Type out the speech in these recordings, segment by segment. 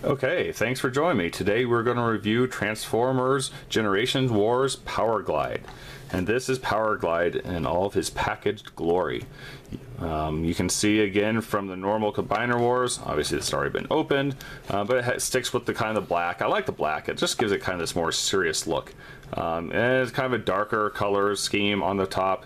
Okay, thanks for joining me. Today we're going to review Transformers Generations Wars Powerglide. And this is Powerglide in all of his packaged glory. You can see again from the normal Combiner Wars, obviously it's already been opened, but it sticks with the kind of black. I like the black, it just gives it kind of this more serious look. And it's kind of a darker color scheme on the top.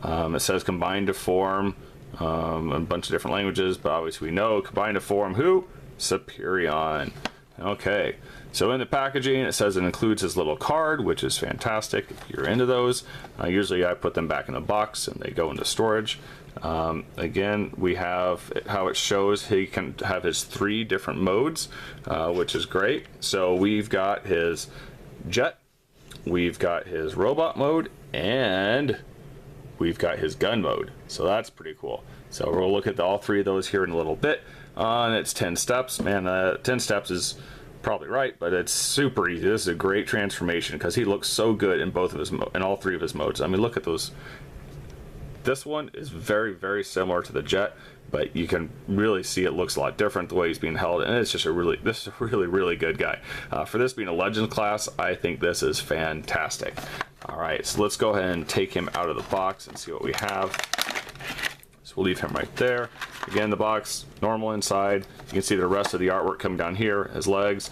It says combined to form, a bunch of different languages, but obviously we know combined to form who? Superion. Okay, so in the packaging it says it includes his little card, which is fantastic if you're into those. Usually I put them back in the box and they go into storage. Again, we have how it shows he can have his 3 different modes, which is great. So we've got his jet, we've got his robot mode, and we've got his gun mode. So that's pretty cool. So we'll look at all 3 of those here in a little bit. And it's 10 steps. Man, 10 steps is probably right, but it's super easy. This is a great transformation because he looks so good in both of his in all 3 of his modes. I mean, look at those. This one is very, very similar to the jet, but you can really see it looks a lot different the way he's being held, and it's just this is a really, really good guy. For this being a Legends class, I think this is fantastic. All right, so let's go ahead and take him out of the box and see what we have. So we'll leave him right there. Again, the box, normal inside. You can see the rest of the artwork coming down here, his legs.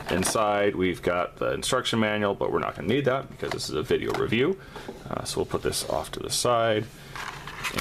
Inside, we've got the instruction manual, but we're not going to need that because this is a video review. So we'll put this off to the side.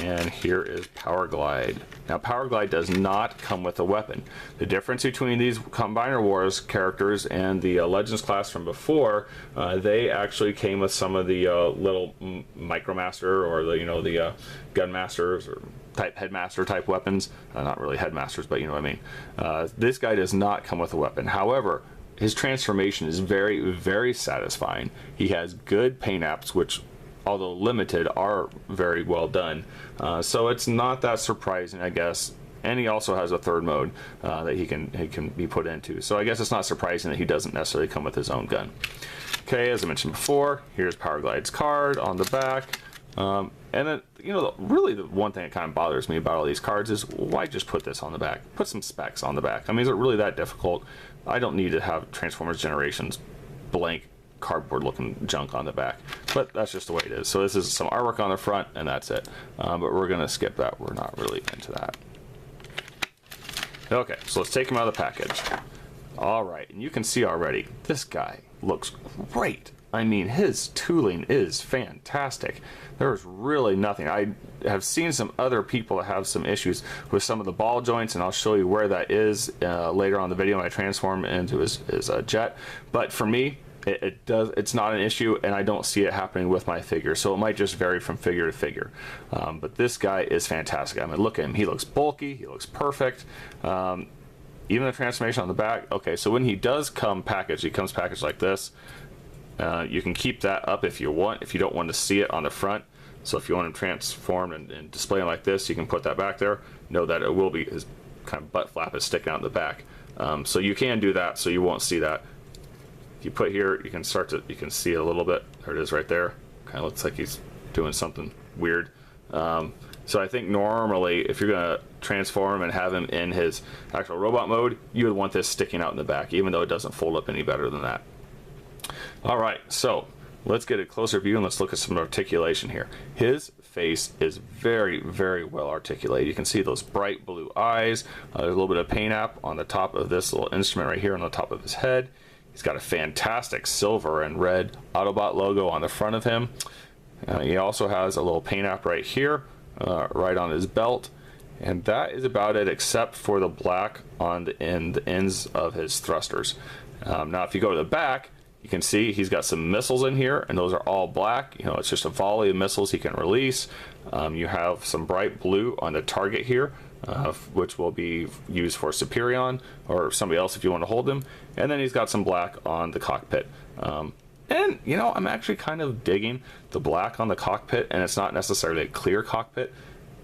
And here is Powerglide. Now, Powerglide does not come with a weapon. The difference between these Combiner Wars characters and the Legends class from before, they actually came with some of the little Micromaster or the Gunmasters or Headmaster type weapons. Not really Headmasters, but you know what I mean. This guy does not come with a weapon. However, his transformation is very, very satisfying. He has good paint apps, which, although limited, are very well done. So it's not that surprising, I guess. And he also has a 3rd mode that he can be put into. So I guess it's not surprising that he doesn't necessarily come with his own gun. Okay, as I mentioned before, here's Powerglide's card on the back. And then, really the one thing that kind of bothers me about all these cards is why just put this on the back? Put some specs on the back. I mean, is it really that difficult? I don't need to have Transformers Generations blank cardboard looking junk on the back, but that's just the way it is. So this is some artwork on the front and that's it, but we're gonna skip that. We're not really into that. Okay, so let's take him out of the package. All right, and you can see already this guy looks great. I mean, his tooling is fantastic. There's really nothing. I have seen some other people that have some issues with some of the ball joints, and I'll show you where that is later on in the video when I transform into his jet. But for me, it's not an issue, and I don't see it happening with my figure, so it might just vary from figure to figure. But this guy is fantastic. I mean, look at him. He looks bulky. He looks perfect. Even the transformation on the back. Okay, so when he does come packaged, he comes packaged like this. You can keep that up if you want, if you don't want to see it on the front. So if you want him transformed and display him like this, you can put that back there. Know that it will be, his kind of butt flap is sticking out in the back. So you can do that, so you won't see that. If you put here, you can see it a little bit. There it is right there. Kind of looks like he's doing something weird. So I think normally, if you're gonna transform and have him in his actual robot mode, you would want this sticking out in the back, even though it doesn't fold up any better than that. All right, so let's get a closer view and let's look at some articulation here. His face is very, very well articulated. You can see those bright blue eyes. There's a little bit of paint app on the top of this little instrument right here on the top of his head. He's got a fantastic silver and red Autobot logo on the front of him. He also has a little paint app right here, right on his belt. And that is about it, except for the black on the ends of his thrusters. Now, if you go to the back, you can see he's got some missiles in here, and those are all black. It's just a volley of missiles he can release. You have some bright blue on the target here, which will be used for Superion or somebody else if you want to hold him. And then he's got some black on the cockpit. And I'm actually kind of digging the black on the cockpit, and it's not necessarily a clear cockpit.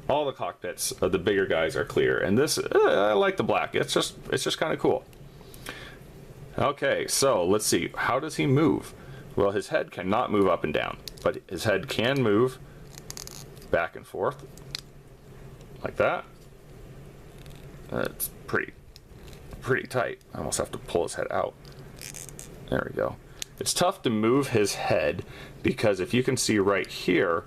All the cockpits of the bigger guys are clear, and this I like the black. It's just kind of cool. Okay, so let's see. How does he move? Well, his head cannot move up and down, but his head can move back and forth like that. That's pretty pretty tight. I almost have to pull his head out. There we go. It's tough to move his head because if you can see right here,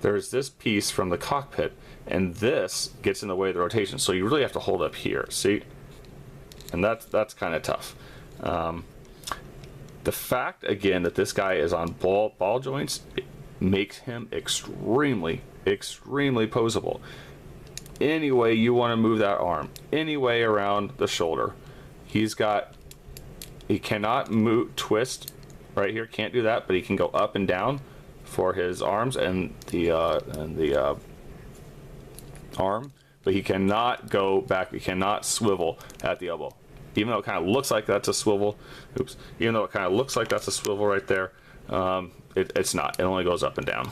there's this piece from the cockpit, and this gets in the way of the rotation. So you really have to hold up here, see? And that's kind of tough. The fact, again, that this guy is on ball joints makes him extremely, extremely posable. Any way you want to move that arm, any way around the shoulder, he cannot twist right here, can't do that, but he can go up and down for his arms and the arm, but he cannot go back, he cannot swivel at the elbow. Even though it kind of looks like that's a swivel, even though it kind of looks like that's a swivel right there, it's not. It only goes up and down.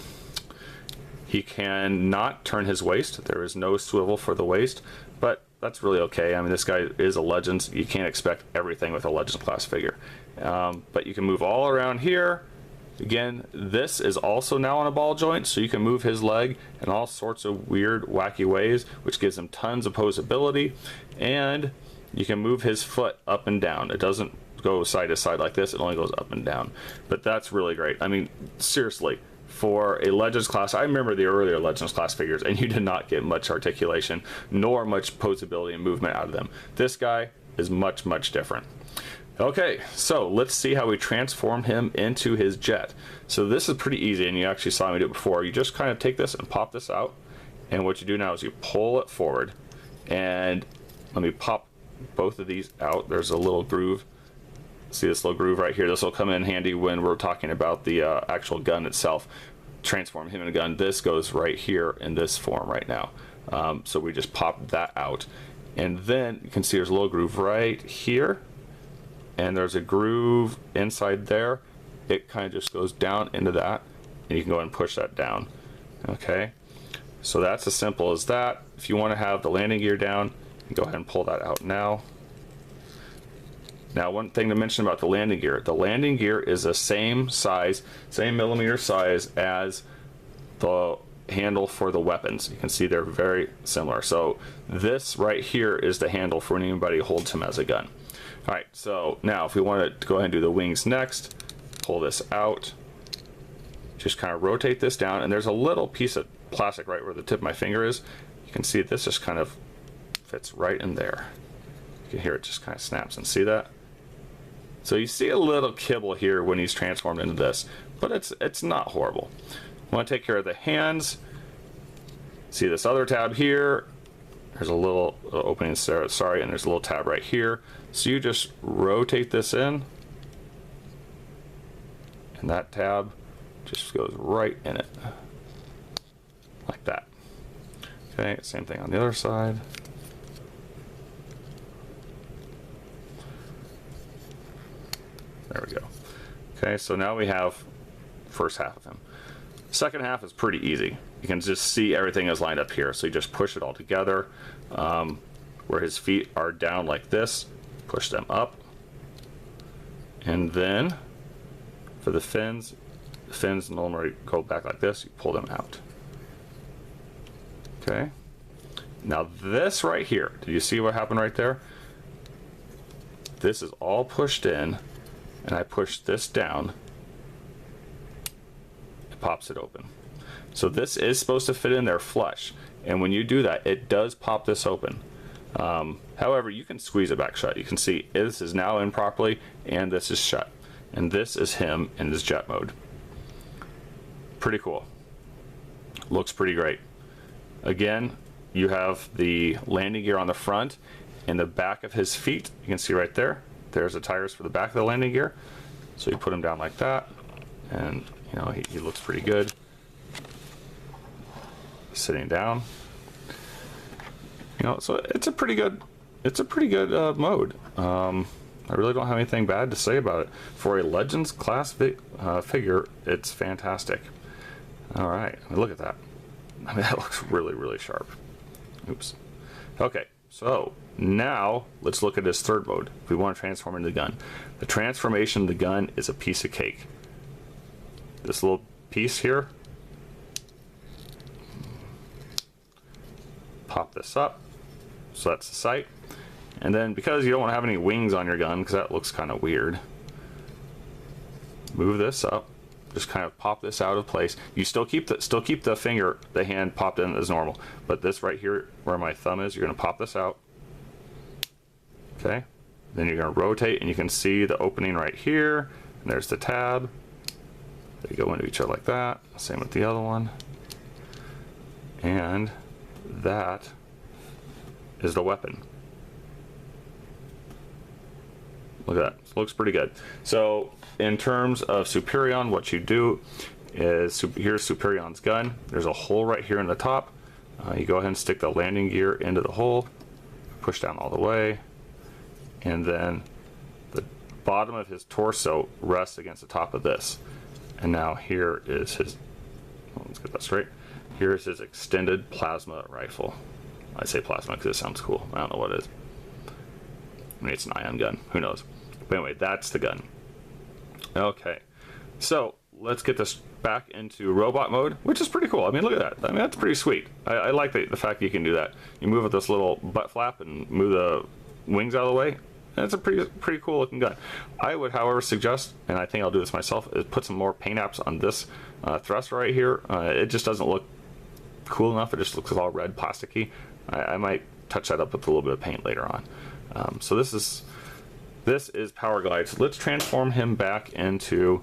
He cannot turn his waist. There is no swivel for the waist, but that's really okay. I mean, this guy is a Legends. You can't expect everything with a Legends class figure. But you can move all around here. Again, this is also now on a ball joint, so you can move his leg in all sorts of weird, wacky ways, which gives him tons of posability. And you can move his foot up and down. It doesn't go side to side like this, it only goes up and down. But that's really great. I mean, seriously, for a Legends class, I remember the earlier Legends class figures, and you did not get much articulation, nor much posability and movement out of them. This guy is much, much different. Okay, so let's see how we transform him into his jet. So this is pretty easy, and you actually saw me do it before. You just kind of take this and pop this out, and what you do now is you pull it forward, and let me pop both of these out. There's a little groove. See this little groove right here? This will come in handy when we're talking about the actual gun itself. Transform him in a gun. This goes right here in this form right now. So we just pop that out, and then you can see there's a little groove right here, and there's a groove inside there. It kind of just goes down into that, and you can go ahead and push that down. Okay, so that's as simple as that. If you want to have the landing gear down, go ahead and pull that out now. Now, one thing to mention about the landing gear is the same size, same millimeter size as the handle for the weapons. You can see they're very similar. So this right here is the handle for when anybody holds him as a gun. All right, so now if we want to go ahead and do the wings next, pull this out, just kind of rotate this down, and there's a little piece of plastic right where the tip of my finger is. You can see this just kind of fits right in there. You can hear it just kind of snaps, and see that? So you see a little kibble here when he's transformed into this, but it's not horrible. I want to take care of the hands. See this other tab here? There's a little opening there, sorry, and there's a little tab right here. So you just rotate this in, and that tab just goes right in it, like that. Okay, same thing on the other side. There we go. Okay, so now we have first half of him. Second half is pretty easy. You can just see everything is lined up here. So you just push it all together. Where his feet are down like this, push them up. And then for the fins normally go back like this, you pull them out. Okay. Now this right here, did you see what happened right there? This is all pushed in, and I push this down, it pops it open. So this is supposed to fit in there flush, and when you do that, it does pop this open. However, you can squeeze it back shut. You can see this is now in properly, and this is shut. And this is him in his jet mode. Pretty cool. Looks pretty great. Again, you have the landing gear on the front and the back of his feet. You can see right there. There's the tires for the back of the landing gear. So you put him down like that, and you know he looks pretty good. Sitting down. You know, so it's a pretty good mode. I really don't have anything bad to say about it. For a Legends class figure, it's fantastic. All right, I mean, look at that. I mean, that looks really, really sharp. Oops. Okay, so now let's look at his third mode. If we want to transform into the gun. The transformation of the gun is a piece of cake. This little piece here. Pop this up. So that's the sight. And then because you don't want to have any wings on your gun, because that looks kind of weird, move this up. Just kind of pop this out of place. You still keep the hand popped in as normal, but this right here where my thumb is, you're going to pop this out. Okay, then you're going to rotate, and you can see the opening right here, and there's the tab. They go into each other like that. Same with the other one. And that is the weapon. Look at that. It looks pretty good. So in terms of Superion, what you do is, here's Superion's gun. There's a hole right here in the top. You go ahead and stick the landing gear into the hole, push down all the way, and then the bottom of his torso rests against the top of this. And now here is his, let's get that straight. Here's his extended plasma rifle. I say plasma because it sounds cool. I don't know what it is. I mean, it's an ion gun. Who knows? But anyway, that's the gun. Okay, so let's get this back into robot mode, which is pretty cool. I mean, look at that. I mean, that's pretty sweet. I like the fact that you can do that. You move with this little butt flap and move the wings out of the way. And it's a pretty cool looking gun. I would, however, suggest, and I think I'll do this myself, is put some more paint apps on this thruster right here. It just doesn't look cool enough. It just looks all red, plasticky. I might touch that up with a little bit of paint later on. So this is Powerglide. So let's transform him back into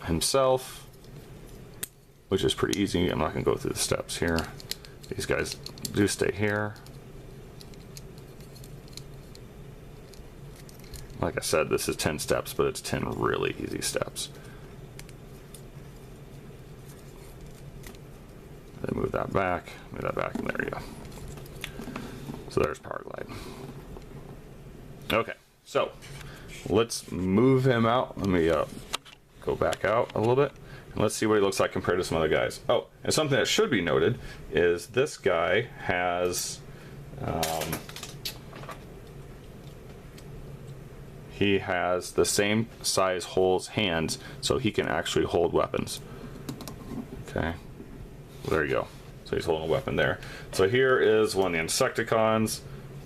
himself, which is pretty easy. I'm not going to go through the steps here. These guys do stay here. Like I said, this is 10 steps, but it's 10 really easy steps. Then move that back, and there you go. So there's Powerglide. Okay, so let's move him out. Let me go back out a little bit, and let's see what he looks like compared to some other guys. Oh, and something that should be noted is this guy has he has the same size holes hands, so he can actually hold weapons. Okay, well, there you go. So he's holding a weapon there. So here is one of the Insecticons.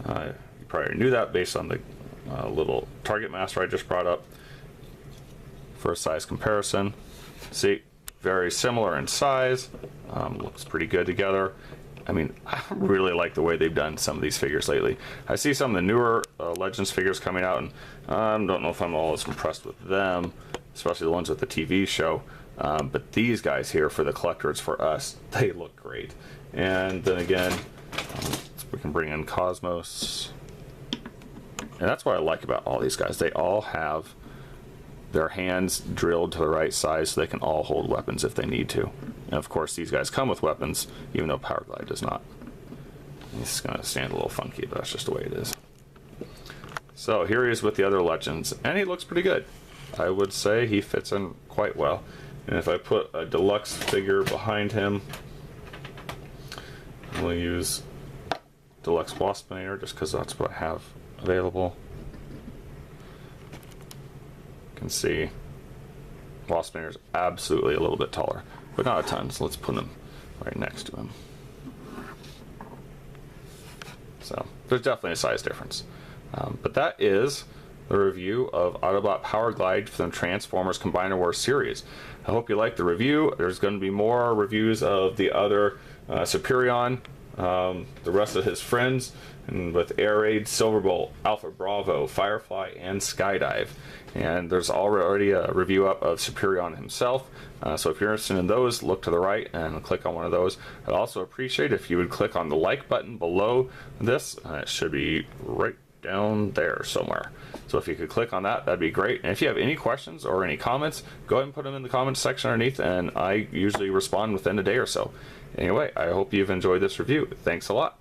You probably knew that based on the little target master I just brought up. For a size comparison, see, very similar in size. Looks pretty good together. I mean, I really like the way they've done some of these figures lately. I see some of the newer Legends figures coming out, and I don't know if I'm all as impressed with them, especially the ones with the TV show. But these guys here, for the collectors, for us, they look great. And then again, we can bring in Cosmos. And that's what I like about all these guys. They all have their hands drilled to the right size so they can all hold weapons if they need to. And of course, these guys come with weapons, even though Powerglide does not. He's going to stand a little funky, but that's just the way it is. So here he is with the other Legends, and he looks pretty good. I would say he fits in quite well. And if I put a deluxe figure behind him, we'll use Deluxe Waspinator just because that's what I have available. You can see Waspinator is absolutely a little bit taller, but not a ton, so let's put him right next to him. So there's definitely a size difference. But that is the review of Autobot Powerglide from the Transformers Combiner Wars series. I hope you liked the review. There's going to be more reviews of the other Superion, the rest of his friends, and with Air Raid, Silverbolt, Alpha Bravo, Firefly, and Skydive. And there's already a review up of Superion himself. So if you're interested in those, look to the right and click on one of those. I'd also appreciate if you would click on the like button below this. It should be right down there somewhere. So if you could click on that, that'd be great. And if you have any questions or any comments, go ahead and put them in the comments section underneath, and I usually respond within a day or so. Anyway, I hope you've enjoyed this review. Thanks a lot.